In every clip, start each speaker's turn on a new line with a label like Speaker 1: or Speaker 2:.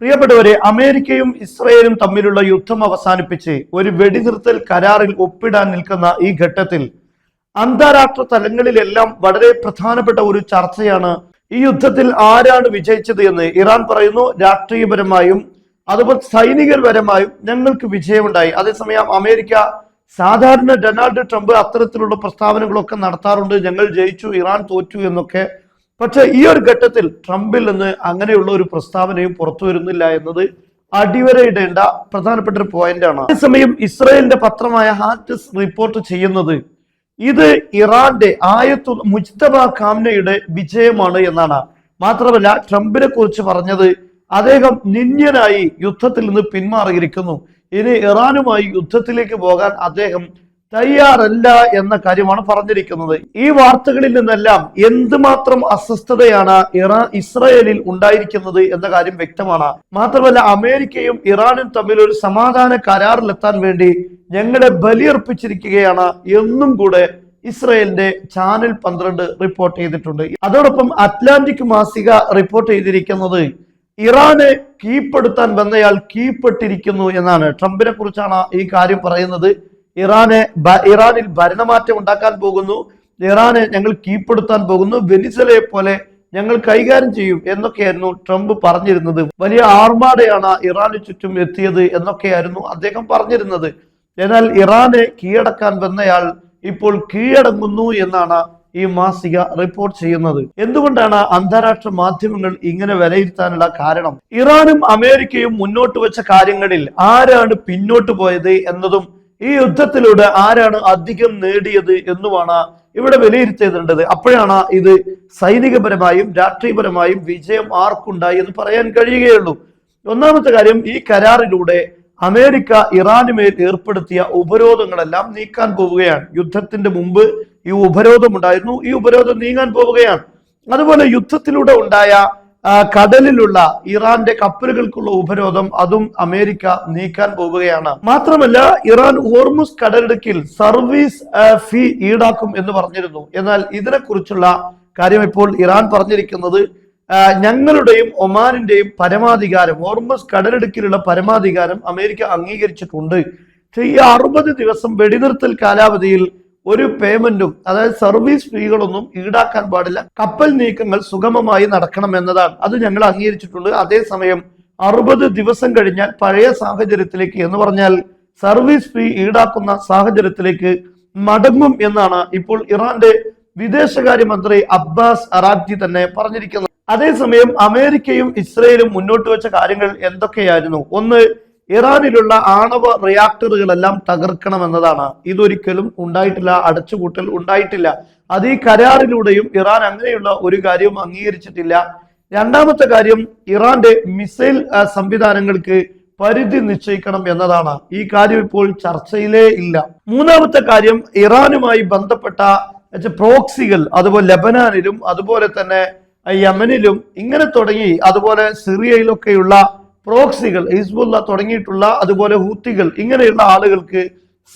Speaker 1: പ്രിയപ്പെട്ടവരെ, അമേരിക്കയും ഇസ്രയേലും തമ്മിലുള്ള യുദ്ധം അവസാനിപ്പിച്ച് ഒരു വെടിനിർത്തൽ കരാറിൽ ഒപ്പിടാൻ നിൽക്കുന്ന ഈ ഘട്ടത്തിൽ അന്താരാഷ്ട്ര തലങ്ങളിലെല്ലാം വളരെ പ്രധാനപ്പെട്ട ഒരു ചർച്ചയാണ് ഈ യുദ്ധത്തിൽ ആരാണ് വിജയിച്ചത് എന്ന്. ഇറാൻ പറയുന്നു രാഷ്ട്രീയപരമായും അതുപോലെ സൈനികപരമായും ഞങ്ങൾക്ക് വിജയമുണ്ടായി. അതേസമയം അമേരിക്ക സാധാരണ ഡൊണാൾഡ് ട്രംപ് അത്തരത്തിലുള്ള പ്രസ്താവനകളൊക്കെ നടത്താറുണ്ട്, ഞങ്ങൾ ജയിച്ചു ഇറാൻ തോറ്റു എന്നൊക്കെ. പക്ഷെ ഈ ഒരു ഘട്ടത്തിൽ ട്രംപിൽ നിന്ന് അങ്ങനെയുള്ള ഒരു പ്രസ്താവനയും പുറത്തു വരുന്നില്ല എന്നത് അടിവരയിടേണ്ട പ്രധാനപ്പെട്ട ഒരു പോയിന്റാണ്. അതേസമയം ഇസ്രായേലിന്റെ പത്രമായ ഹാർട്സ് റിപ്പോർട്ട് ചെയ്യുന്നത് ഇത് ഇറാന്റെ ആയത്തുൽ മുജ്തബ ഖാംനയുടെ വിജയമാണ് എന്നാണ്. മാത്രമല്ല ട്രംപിനെ കുറിച്ച് പറഞ്ഞത് അദ്ദേഹം നിന്ദ്യനായി യുദ്ധത്തിൽ നിന്ന് പിന്മാറിയിരിക്കുന്നു, ഇനി ഇറാനുമായി യുദ്ധത്തിലേക്ക് പോകാൻ അദ്ദേഹം തയ്യാറല്ല എന്ന കാര്യമാണ് പറഞ്ഞിരിക്കുന്നത്. ഈ വാർത്തകളിൽ നിന്നെല്ലാം എന്തുമാത്രം അസ്വസ്ഥതയാണ് ഇസ്രായേലിൽ ഉണ്ടായിരിക്കുന്നത് എന്ന കാര്യം വ്യക്തമാണ്. മാത്രമല്ല അമേരിക്കയും ഇറാനും തമ്മിൽ ഒരു സമാധാന കരാറിലെത്താൻ വേണ്ടി ഞങ്ങളെ ബലിയർപ്പിച്ചിരിക്കുകയാണ് എന്നും കൂടെ ഇസ്രായേലിന്റെ ചാനൽ 12 റിപ്പോർട്ട് ചെയ്തിട്ടുണ്ട്. അതോടൊപ്പം അറ്റ്ലാന്റിക് മാസിക റിപ്പോർട്ട് ചെയ്തിരിക്കുന്നത് ഇറാനെ കീഴ്പ്പെടുത്താൻ വന്നയാൾ കീഴ്പ്പെട്ടിരിക്കുന്നു എന്നാണ്. ട്രംപിനെ കുറിച്ചാണ് ഈ കാര്യം പറയുന്നത്. ഇറാനിൽ ഭരണമാറ്റം ഉണ്ടാക്കാൻ പോകുന്നു, ഇറാനെ ഞങ്ങൾ കീഴ്പ്പെടുത്താൻ പോകുന്നു, വെനിസ്വലയെ പോലെ ഞങ്ങൾ കൈകാര്യം ചെയ്യും എന്നൊക്കെയായിരുന്നു ട്രംപ് പറഞ്ഞിരുന്നത്. വലിയ ആർമാഡയാണ് ഇറാന് ചുറ്റും എത്തിയത് എന്നൊക്കെയായിരുന്നു അദ്ദേഹം പറഞ്ഞിരുന്നത്. എന്നാൽ ഇറാനെ കീഴടക്കാൻ വന്നയാൾ ഇപ്പോൾ കീഴടങ്ങുന്നു എന്നാണ് ഈ മാസിക റിപ്പോർട്ട് ചെയ്യുന്നത്. എന്തുകൊണ്ടാണ് അന്താരാഷ്ട്ര മാധ്യമങ്ങൾ ഇങ്ങനെ വിലയിരുത്താനുള്ള കാരണം? ഇറാനും അമേരിക്കയും മുന്നോട്ട് വെച്ച കാര്യങ്ങളിൽ ആരാണ് പിന്നോട്ട് പോയത് എന്നതും ഈ യുദ്ധത്തിലൂടെ ആരാണ് അധികം നേടിയത് എന്നുമാണ് ഇവിടെ വിലയിരുത്തേണ്ടത്. അപ്പോഴാണ് ഇത് സൈനികപരമായും രാഷ്ട്രീയപരമായും വിജയം ആർക്കുണ്ടായി എന്ന് പറയാൻ കഴിയുകയുള്ളൂ. ഒന്നാമത്തെ കാര്യം, ഈ കരാറിലൂടെ അമേരിക്ക ഇറാനുമേൽ ഏർപ്പെടുത്തിയ ഉപരോധങ്ങളെല്ലാം നീക്കാൻ പോവുകയാണ്. യുദ്ധത്തിന്റെ മുമ്പ് ഈ ഉപരോധം ഉണ്ടായിരുന്നു, ഈ ഉപരോധം നീങ്ങാൻ പോവുകയാണ്. അതുപോലെ യുദ്ധത്തിലൂടെ ഉണ്ടായ കടലിലുള്ള ഇറാന്റെ കപ്പലുകൾക്കുള്ള ഉപരോധം അതും അമേരിക്ക നീക്കാൻ പോവുകയാണ്. മാത്രമല്ല ഇറാൻ ഹോർമുസ് കടലിടുക്കിൽ സർവീസ് ഫീ ഈടാക്കും എന്ന് പറഞ്ഞിരുന്നു. എന്നാൽ ഇതിനെക്കുറിച്ചുള്ള കാര്യം ഇപ്പോൾ ഇറാൻ പറഞ്ഞിരിക്കുന്നത് ഞങ്ങളുടെയും ഒമാനിന്റെയും പരമാധികാരം, ഹോർമുസ് കടലിടുക്കിലുള്ള പരമാധികാരം അമേരിക്ക അംഗീകരിച്ചിട്ടുണ്ട്. ഈ 60 ദിവസം വെടിനിർത്തൽ കാലാവധിയിൽ ഒരു പേയ്മെന്റും, അതായത് സർവീസ് ഫീകളൊന്നും ഈടാക്കാൻ പാടില്ല, കപ്പൽ നീക്കങ്ങൾ സുഗമമായി നടക്കണം എന്നതാണ്. അത് ഞങ്ങൾ അംഗീകരിച്ചിട്ടുണ്ട്. അതേസമയം 60 ദിവസം കഴിഞ്ഞാൽ പഴയ സാഹചര്യത്തിലേക്ക്, എന്ന് പറഞ്ഞാൽ സർവീസ് ഫീ ഈടാക്കുന്ന സാഹചര്യത്തിലേക്ക് മടങ്ങും എന്നാണ് ഇപ്പോൾ ഇറാന്റെ വിദേശകാര്യമന്ത്രി അബ്ബാസ് അറാഖ്ചി തന്നെ പറഞ്ഞിരിക്കുന്നത്. അതേസമയം അമേരിക്കയും ഇസ്രയേലും മുന്നോട്ട് വെച്ച കാര്യങ്ങൾ എന്തൊക്കെയായിരുന്നു? ഒന്ന്, ഇറാനിലുള്ള ആണവ റിയാക്ടറുകളെല്ലാം തകർക്കണം എന്നതാണ്. ഇതൊരിക്കലും ഉണ്ടായിട്ടില്ല, അടച്ചുപൂട്ടൽ ഉണ്ടായിട്ടില്ല. അത് ഈ കരാറിലൂടെയും ഇറാൻ അങ്ങനെയുള്ള ഒരു കാര്യവും അംഗീകരിച്ചിട്ടില്ല. രണ്ടാമത്തെ കാര്യം, ഇറാന്റെ മിസൈൽ സംവിധാനങ്ങൾക്ക് പരിധി നിശ്ചയിക്കണം എന്നതാണ്. ഈ കാര്യം ഇപ്പോൾ ചർച്ചയിലേ ഇല്ല. മൂന്നാമത്തെ കാര്യം, ഇറാനുമായി ബന്ധപ്പെട്ട പ്രോക്സികൾ, അതുപോലെ ലെബനാനിലും അതുപോലെ തന്നെ യമനിലും ഇങ്ങനെ തുടങ്ങി, അതുപോലെ സിറിയയിലൊക്കെയുള്ള പ്രോക്സികൾ, ഹിസ്ബുള്ള തുടങ്ങിയിട്ടുള്ള, അതുപോലെ ഹൂത്തികൾ, ഇങ്ങനെയുള്ള ആളുകൾക്ക്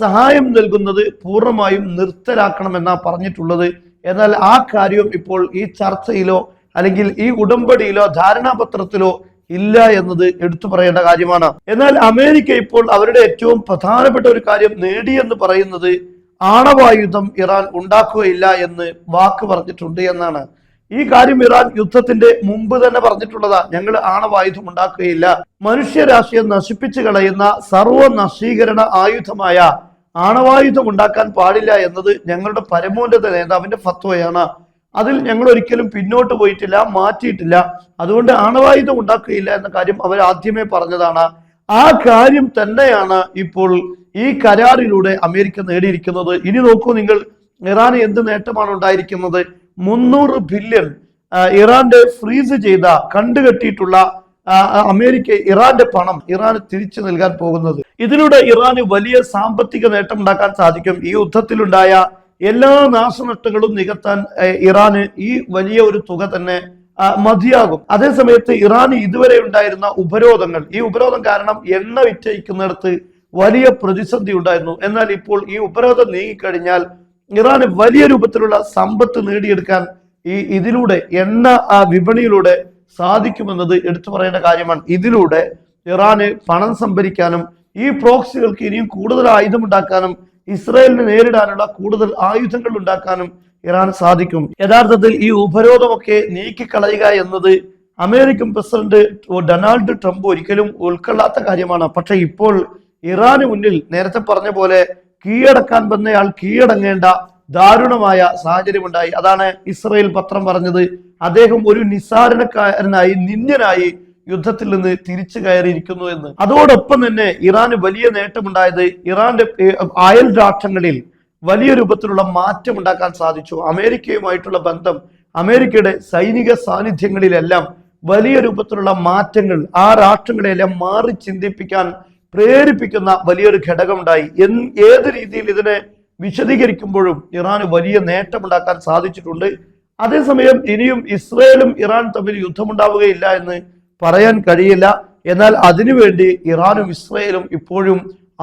Speaker 1: സഹായം നൽകുന്നത് പൂർണ്ണമായും നിർത്തലാക്കണമെന്നാണ് പറഞ്ഞിട്ടുള്ളത്. എന്നാൽ ആ കാര്യം ഇപ്പോൾ ഈ ചർച്ചയിലോ അല്ലെങ്കിൽ ഈ ഉടമ്പടിയിലോ ധാരണാപത്രത്തിലോ ഇല്ല എന്നത് എടുത്തു പറയേണ്ട കാര്യമാണ്. എന്നാൽ അമേരിക്ക ഇപ്പോൾ അവരുടെ ഏറ്റവും പ്രധാനപ്പെട്ട ഒരു കാര്യം നേടിയെന്ന് പറയുന്നത് ആണവായുധം ഇറാൻ ഉണ്ടാക്കുകയില്ല എന്ന് വാക്ക് പറഞ്ഞിട്ടുണ്ട് എന്നാണ്. ഈ കാര്യം ഇറാൻ യുദ്ധത്തിന്റെ മുമ്പ് തന്നെ പറഞ്ഞിട്ടുള്ളതാ. ഞങ്ങൾ ആണവായുധം ഉണ്ടാക്കുകയില്ല, മനുഷ്യരാശിയെ നശിപ്പിച്ചു കളയുന്ന സർവനശീകരണ ആയുധമായ ആണവായുധം ഉണ്ടാക്കാൻ പാടില്ല എന്നത് ഞങ്ങളുടെ പരമോന്നത നേതാവിന്റെ ഫത്വയാണ്. അതിൽ ഞങ്ങൾ ഒരിക്കലും പിന്നോട്ട് പോയിട്ടില്ല, മാറ്റിയിട്ടില്ല. അതുകൊണ്ട് ആണവായുധം ഉണ്ടാക്കുകയില്ല എന്ന കാര്യം അവർ ആദ്യമേ പറഞ്ഞതാണ്. ആ കാര്യം തന്നെയാണ് ഇപ്പോൾ ഈ കരാറിലൂടെ അമേരിക്ക നേടിയിരിക്കുന്നത്. ഇനി നോക്കൂ നിങ്ങൾ, ഇറാന് എന്ത് നേട്ടമാണ് ഉണ്ടായിരിക്കുന്നത്? 300 ബില്യൺ ഇറാന്റെ ഫ്രീസ് ചെയ്ത, കണ്ടുകെട്ടിയിട്ടുള്ള ഇറാന്റെ പണം ഇറാന് തിരിച്ചു നൽകാൻ പോകുന്നത്. ഇതിലൂടെ ഇറാന് വലിയ സാമ്പത്തിക നേട്ടം ഉണ്ടാക്കാൻ സാധിക്കും. ഈ യുദ്ധത്തിലുണ്ടായ എല്ലാ നാശനഷ്ടങ്ങളും നികത്താൻ ഇറാന് ഈ വലിയ ഒരു തുക തന്നെ മതിയാകും. അതേസമയത്ത് ഇറാന് ഇതുവരെ ഉണ്ടായിരുന്ന ഉപരോധങ്ങൾ, ഈ ഉപരോധം കാരണം എണ്ണ വിറ്റഴിക്കുന്നിടത്ത് വലിയ പ്രതിസന്ധി ഉണ്ടായിരുന്നു. എന്നാൽ ഇപ്പോൾ ഈ ഉപരോധം നീങ്ങിക്കഴിഞ്ഞാൽ ഇറാന് വലിയ രൂപത്തിലുള്ള സമ്പത്ത് നേടിയെടുക്കാൻ ഇതിലൂടെ, എണ്ണ വിപണിയിലൂടെ സാധിക്കുമെന്നത് എടുത്തു പറയേണ്ട കാര്യമാണ്. ഇതിലൂടെ ഇറാന് പണം സംഭരിക്കാനും ഈ പ്രോക്സികൾക്ക് ഇനിയും കൂടുതൽ ആയുധമുണ്ടാക്കാനും ഇസ്രായേലിനെ നേരിടാനുള്ള കൂടുതൽ ആയുധങ്ങൾ ഉണ്ടാക്കാനും ഇറാന് സാധിക്കും. യഥാർത്ഥത്തിൽ ഈ ഉപരോധമൊക്കെ നീക്കിക്കളയുക എന്നത് അമേരിക്കൻ പ്രസിഡന്റ് ഡൊണാൾഡ് ട്രംപ് ഒരിക്കലും ഉൾക്കൊള്ളാത്ത കാര്യമാണ്. പക്ഷെ ഇപ്പോൾ ഇറാന് മുന്നിൽ നേരത്തെ പറഞ്ഞ പോലെ കീഴടക്കാൻ വന്നയാൾ കീഴടങ്ങേണ്ട ദാരുണമായ സാഹചര്യമുണ്ടായി. അതാണ് ഇസ്രായേൽ പത്രം പറഞ്ഞത്. അദ്ദേഹം ഒരു നിസ്സാരണക്കാരനായി, നിന്ദ്യനായി യുദ്ധത്തിൽ നിന്ന് തിരിച്ചു കയറിയിരിക്കുന്നു എന്ന്. അതോടൊപ്പം തന്നെ ഇറാന് വലിയ നേട്ടമുണ്ടായത് ഇറാന്റെ അയൽ രാഷ്ട്രങ്ങളിൽ വലിയ രൂപത്തിലുള്ള മാറ്റം ഉണ്ടാക്കാൻ സാധിച്ചു. അമേരിക്കയുമായിട്ടുള്ള ബന്ധം, അമേരിക്കയുടെ സൈനിക സാന്നിധ്യങ്ങളിലെല്ലാം വലിയ രൂപത്തിലുള്ള മാറ്റങ്ങൾ ആ രാഷ്ട്രങ്ങളെല്ലാം മാറി ചിന്തിപ്പിക്കാൻ പ്രേരിപ്പിക്കുന്ന വലിയൊരു ഘടകമുണ്ടായി. ഏത് രീതിയിൽ ഇതിനെ വിശദീകരിക്കുമ്പോഴും ഇറാന് വലിയ നേട്ടമുണ്ടാക്കാൻ സാധിച്ചിട്ടുണ്ട്. അതേസമയം ഇനിയും ഇസ്രായേലും ഇറാൻ തമ്മിൽ യുദ്ധമുണ്ടാവുകയില്ല എന്ന് പറയാൻ കഴിയില്ല. എന്നാൽ അതിനുവേണ്ടി ഇറാനും ഇസ്രായേലും ഇപ്പോഴും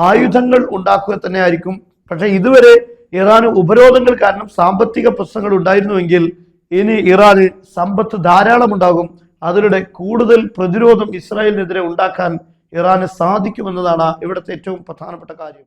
Speaker 1: ആയുധങ്ങൾ ഉണ്ടാക്കുക തന്നെ ആയിരിക്കും. പക്ഷെ ഇതുവരെ ഇറാന് ഉപരോധങ്ങൾ കാരണം സാമ്പത്തിക പ്രശ്നങ്ങൾ ഉണ്ടായിരുന്നുവെങ്കിൽ ഇനി ഇറാന് സമ്പത്ത് ധാരാളം ഉണ്ടാകും. അതിലൂടെ കൂടുതൽ പ്രതിരോധം ഇസ്രായേലിനെതിരെ ഉണ്ടാക്കാൻ ഇറാന് സാധിക്കുമെന്നതാണ് ഇവിടുത്തെ ഏറ്റവും പ്രധാനപ്പെട്ട കാര്യം.